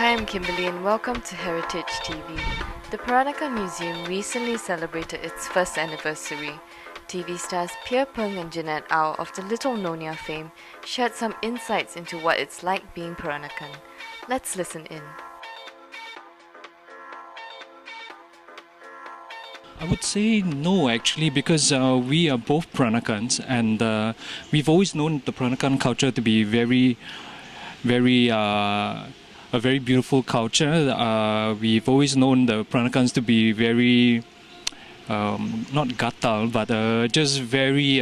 Hi, I'm Kimberly and welcome to Heritage TV. The Peranakan Museum recently celebrated its first anniversary. TV stars Pierre and Jeanette of the Little Nonya fame shared some insights into what it's like being Peranakan. Let's listen in. I would say no, actually, because we are both Peranakans, and we've always known the Peranakan culture to be a very beautiful culture. We've always known the Peranakans to be very, not gatal, but just very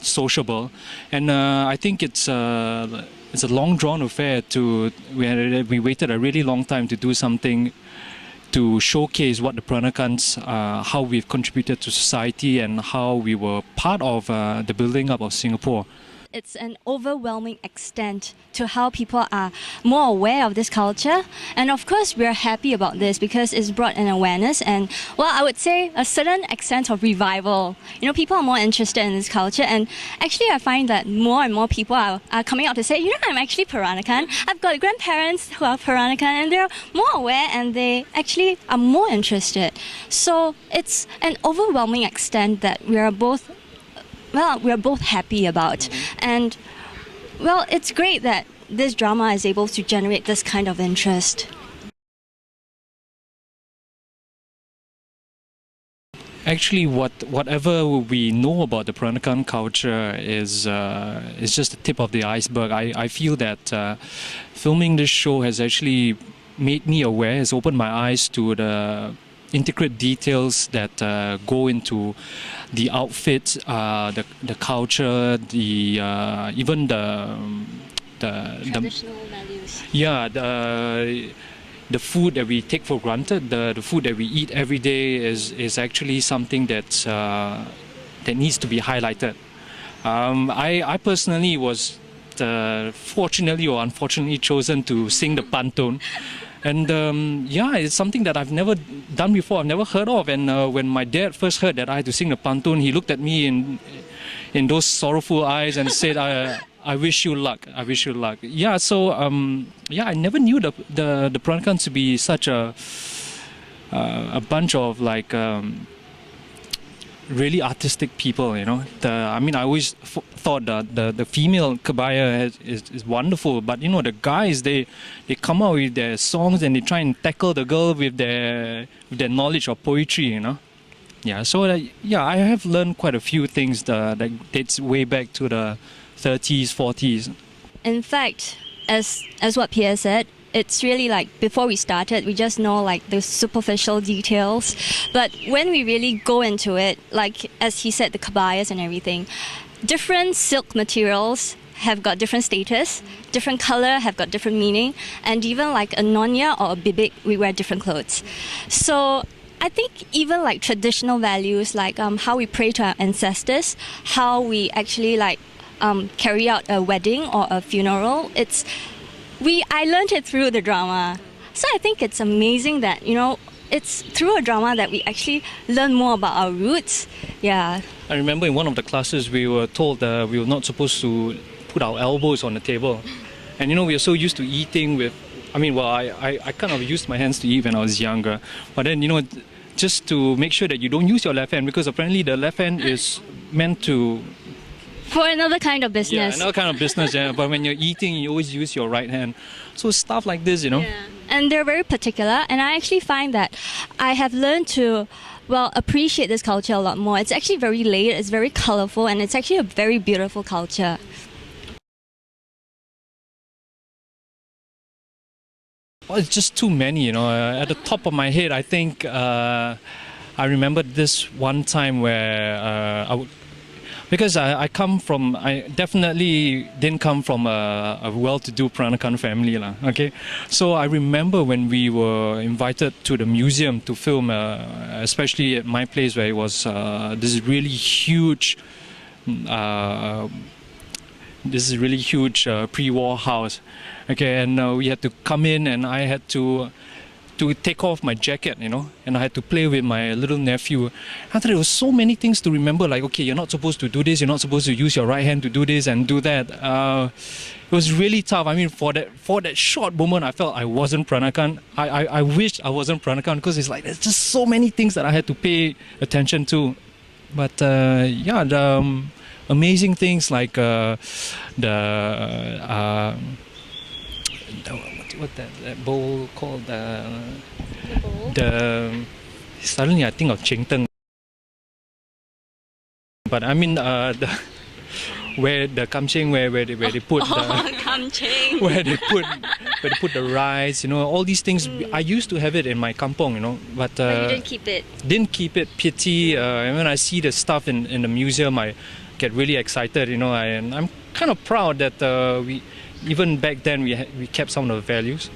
sociable. And I think it's a long drawn affair. We waited a really long time to do something to showcase what the Peranakans, how we've contributed to society and how we were part of the building up of Singapore. It's an overwhelming extent to how people are more aware of this culture. And of course, we're happy about this because it's brought an awareness and, well, I would say a certain extent of revival. You know, people are more interested in this culture. And actually, I find that more and more people are coming out to say, you know, I'm actually Peranakan. I've got grandparents who are Peranakan and they're more aware and they actually are more interested. So it's an overwhelming extent that we're both happy about. And, well, it's great that this drama is able to generate this kind of interest. Actually, whatever we know about the Peranakan culture is just the tip of the iceberg. I feel that filming this show has actually made me aware, has opened my eyes to the intricate details that go into the outfits, the culture, even the Traditional values. Yeah, the food that we take for granted, the food that we eat every day is actually something that needs to be highlighted. I personally was fortunately or unfortunately chosen to sing the pantun. And yeah, it's something that I've never done before, I've never heard of. And when my dad first heard that I had to sing the pantun, he looked at me in those sorrowful eyes and said, I wish you luck, I wish you luck. Yeah, so yeah, I never knew the Peranakans to be such a bunch of like really artistic people, you know. I mean, I always thought that the female kabaya is wonderful, but you know, the guys, they come out with their songs and they try and tackle the girl with their knowledge of poetry, you know. Yeah, so yeah, I have learned quite a few things that dates way back to the 30s, 40s. In fact, as what Pierre said, it's really like before we started, we just know like the superficial details. But when we really go into it, like as he said, the kabayas and everything, different silk materials have got different status, different color have got different meaning, and even like a nonya or a bibik, we wear different clothes. So I think even like traditional values, like how we pray to our ancestors, how we actually like carry out a wedding or a funeral, I learned it through the drama. So I think it's amazing that, you know, it's through a drama that we actually learn more about our roots. Yeah. I remember in one of the classes we were told that we were not supposed to put our elbows on the table. And you know, we are so used to eating with, I mean, well, I kind of used my hands to eat when I was younger. But then, you know, just to make sure that you don't use your left hand, because apparently the left hand is meant to... For another kind of business. Yeah, another kind of business, yeah. But when you're eating, you always use your right hand. So stuff like this, you know. Yeah. And they're very particular. And I actually find that I have learned to, well, appreciate this culture a lot more. It's actually very layered, it's very colorful, and it's actually a very beautiful culture. Well, it's just too many, you know. At the top of my head, I think I remember this one time where because I definitely didn't come from a well-to-do Peranakan family, okay? So I remember when we were invited to the museum to film, especially at my place where it was this really huge pre-war house, okay? And we had to come in and I had to to take off my jacket, and I had to play with my little nephew. After there was so many things to remember, like, okay, you're not supposed to do this, you're not supposed to use your right hand to do this and do that. It was really tough. I mean, for that short moment, I felt I wasn't Peranakan. I wished I wasn't Peranakan, because it's like there's just so many things that I had to pay attention to. But the amazing things like what that bowl called, suddenly I think of cheng teng, but I mean where the kamcheng, where they put kamcheng, where they put the rice, all these things. I used to have it in my kampong, but you didn't keep it. Didn't keep it. Pity. And when I see the stuff in the museum, I get really excited, and I'm kind of proud that we. Even back then, we kept some of the values.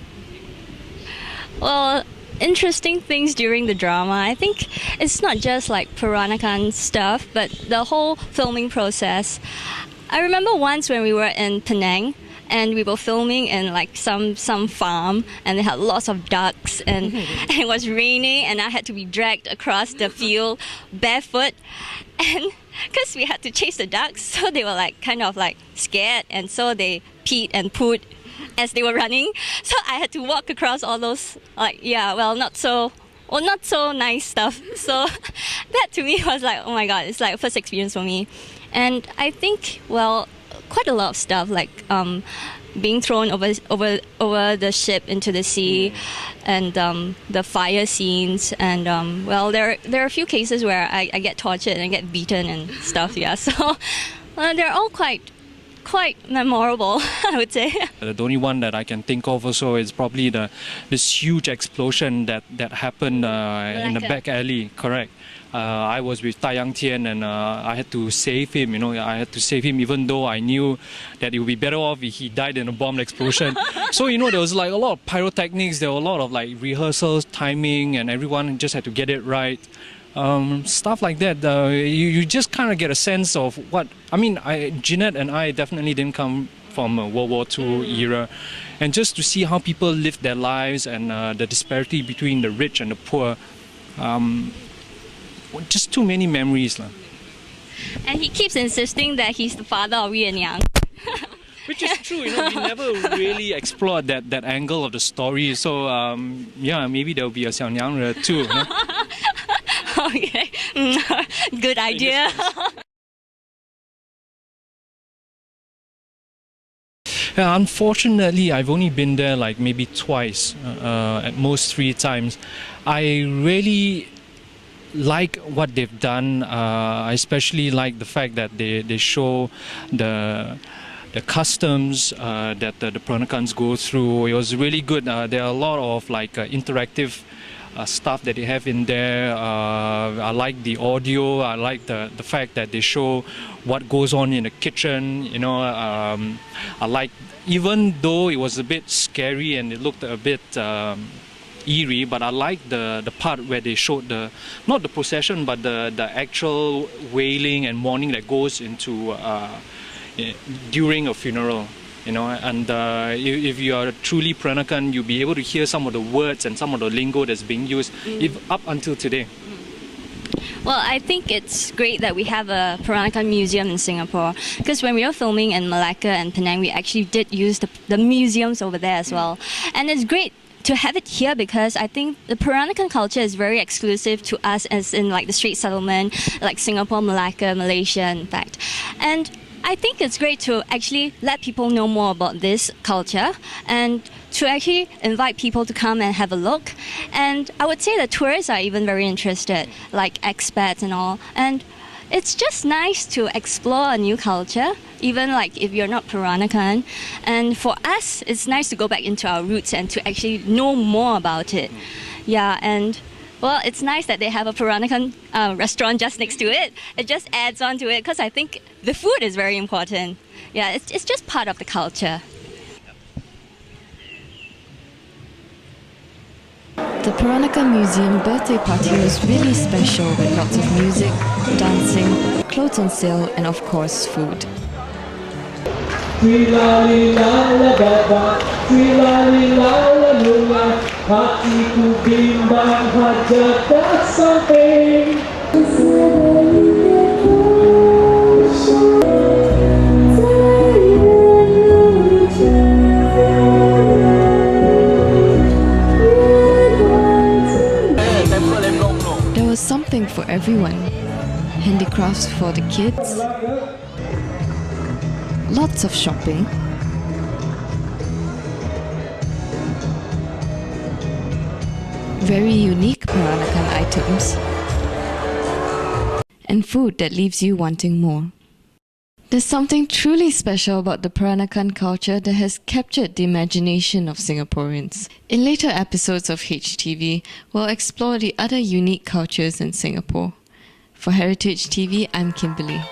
Well, interesting things during the drama. I think it's not just like Peranakan stuff, but the whole filming process. I remember once when we were in Penang, and we were filming in like some farm, and they had lots of ducks, and it was raining, and I had to be dragged across the field barefoot, and because we had to chase the ducks, so they were like kind of like scared, and so they peed and pooed as they were running. So I had to walk across all those not so nice stuff. So that to me was like, oh my god, it's like a first experience for me. And I think, well, quite a lot of stuff like being thrown over the ship into the sea, and the fire scenes, and there are a few cases where I get tortured and get beaten and stuff. Yeah, so they're all quite memorable, I would say. The only one that I can think of also is probably this huge explosion that happened in the back alley. Correct. I was with Tai Yang Tian, and I had to save him. I had to save him, even though I knew that it would be better off if he died in a bomb explosion. So there was like a lot of pyrotechnics. There were a lot of like rehearsals, timing, and everyone just had to get it right. Stuff like that. You just kind of get a sense of what. I mean, Jeanette and I definitely didn't come from a World War II era, and just to see how people lived their lives, and the disparity between the rich and the poor. Just too many memories. And he keeps insisting that he's the father of Yin Yang. Which is true, we never really explored that angle of the story. So maybe there'll be a Xiao Nyang too. Okay, good idea. Unfortunately, I've only been there like maybe twice, at most 3 times. I really like what they've done. I especially like the fact that they show the customs that the Peranakans go through. It was really good. There are a lot of like interactive stuff that they have in there. I like the audio. I like the fact that they show what goes on in the kitchen. I like, even though it was a bit scary and it looked a bit eerie, but I like the part where they showed not the procession, but the actual wailing and mourning that goes into during a funeral. And if you are truly Peranakan, you'll be able to hear some of the words and some of the lingo that's being used up until today. Well, I think it's great that we have a Peranakan Museum in Singapore, because when we were filming in Malacca and Penang, we actually did use the museums over there as well. And it's great to have it here, because I think the Peranakan culture is very exclusive to us, as in like the street settlement, like Singapore, Malacca, Malaysia, in fact. And I think it's great to actually let people know more about this culture, and to actually invite people to come and have a look. And I would say that tourists are even very interested, like expats and all. And it's just nice to explore a new culture, even like if you're not Peranakan. And for us, it's nice to go back into our roots and to actually know more about it. Yeah, and well, it's nice that they have a Peranakan restaurant just next to it. It just adds on to it, because I think the food is very important. Yeah, it's just part of the culture. The Peranakan Museum birthday party was really special, with lots of music, dancing, clothes on sale, and of course food. Sri la li la la ba ba, Sri la li la la Hatiku bimbang hajat tak sampai. There was something for everyone. Handicrafts for the kids, lots of shopping, very unique Peranakan items, and food that leaves you wanting more. There's something truly special about the Peranakan culture that has captured the imagination of Singaporeans. In later episodes of HTV, we'll explore the other unique cultures in Singapore. For Heritage TV, I'm Kimberly.